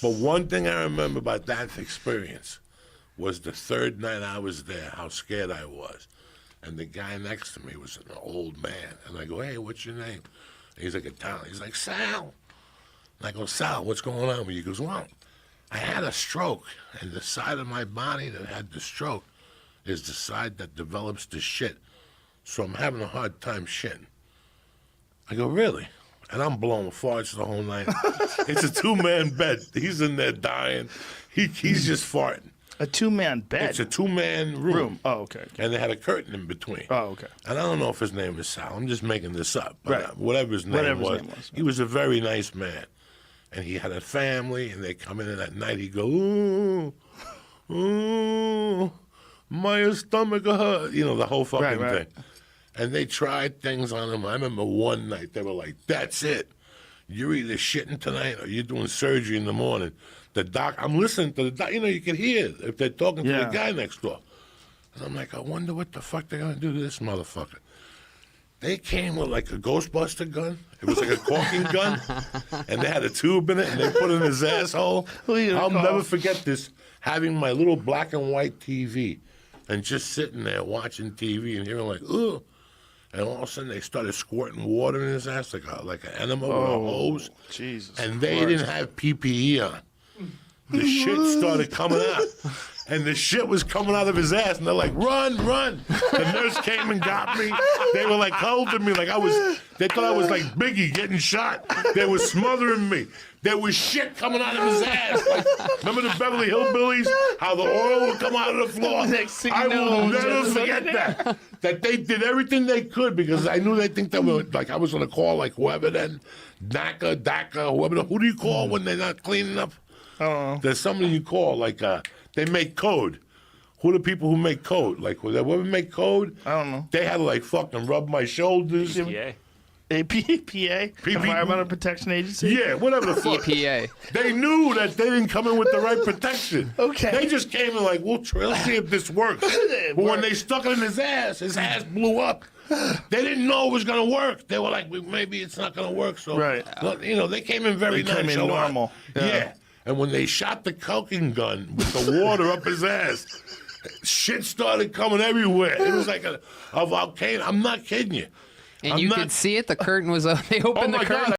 But one thing I remember about that experience was the third night I was there, how scared I was. And the guy next to me was an old man. And I go, hey, what's your name? And he's like, Italian. He's like, Sal. And I go, Sal, what's going on with you? He goes, well, I had a stroke. And the side of my body that had the stroke is the side that develops the shit. So I'm having a hard time shitting. I go, really? And I'm blowing farts the whole night. It's a 2-man bed. He's in there dying. He's just farting. A 2-man bed? It's a 2-man room. Oh, okay. And they had a curtain in between. Oh, okay. And I don't know if his name is Sal. I'm just making this up. But Right. whatever his name was, he yeah. was a very nice man. And he had a family, and they come in at night. He'd go, ooh, ooh, my stomach hurt. You know, the whole fucking Right. thing. And they tried things on him. I remember one night they were like, that's it. You're either shitting tonight or you're doing surgery in the morning. The doc, I'm listening to the doc. You know, you can hear if they're talking to the guy next door. And I'm like, I wonder what the fuck they're going to do to this motherfucker. They came with like a Ghostbuster gun. It was like a caulking gun. And they had a tube in it, and they put it in his asshole. I'll never forget this, having my little black and white TV and just sitting there watching TV and hearing like, ugh. And all of a sudden they started squirting water in his ass like an enema with a hose. Jesus. And they didn't have PPE on. The shit started coming out. And the shit was coming out of his ass. And they're like, run, run. The nurse came and got me. They were like holding me like they thought I was like Biggie getting shot. They were smothering me. There was shit coming out of his ass. Like, remember the Beverly Hillbillies? How the oil would come out of the floor? I will never forget that. That they did everything they could because I knew they think that were, like I was going to call like whoever then, DACA, whoever. Who do you call when they're not cleaning up? I don't know. There's somebody you call like they make code. Who are the people who make code? Like whoever make code? I don't know. They had to like fucking rub my shoulders. EPA. EPA? Environmental Protection Agency? Yeah, whatever the fuck. EPA. They knew that they didn't come in with the right protection. Okay. They just came in like, let's see if this works. But when they stuck it in his ass blew up. They didn't know it was going to work. They were like, well, maybe it's not going to work. So, you know, they came in very They came in normal. Yeah. And when they shot the coking gun with the water up his ass, shit started coming everywhere. It was like a volcano. I'm not kidding you. And you could see it. The curtain was, they opened the curtain. God.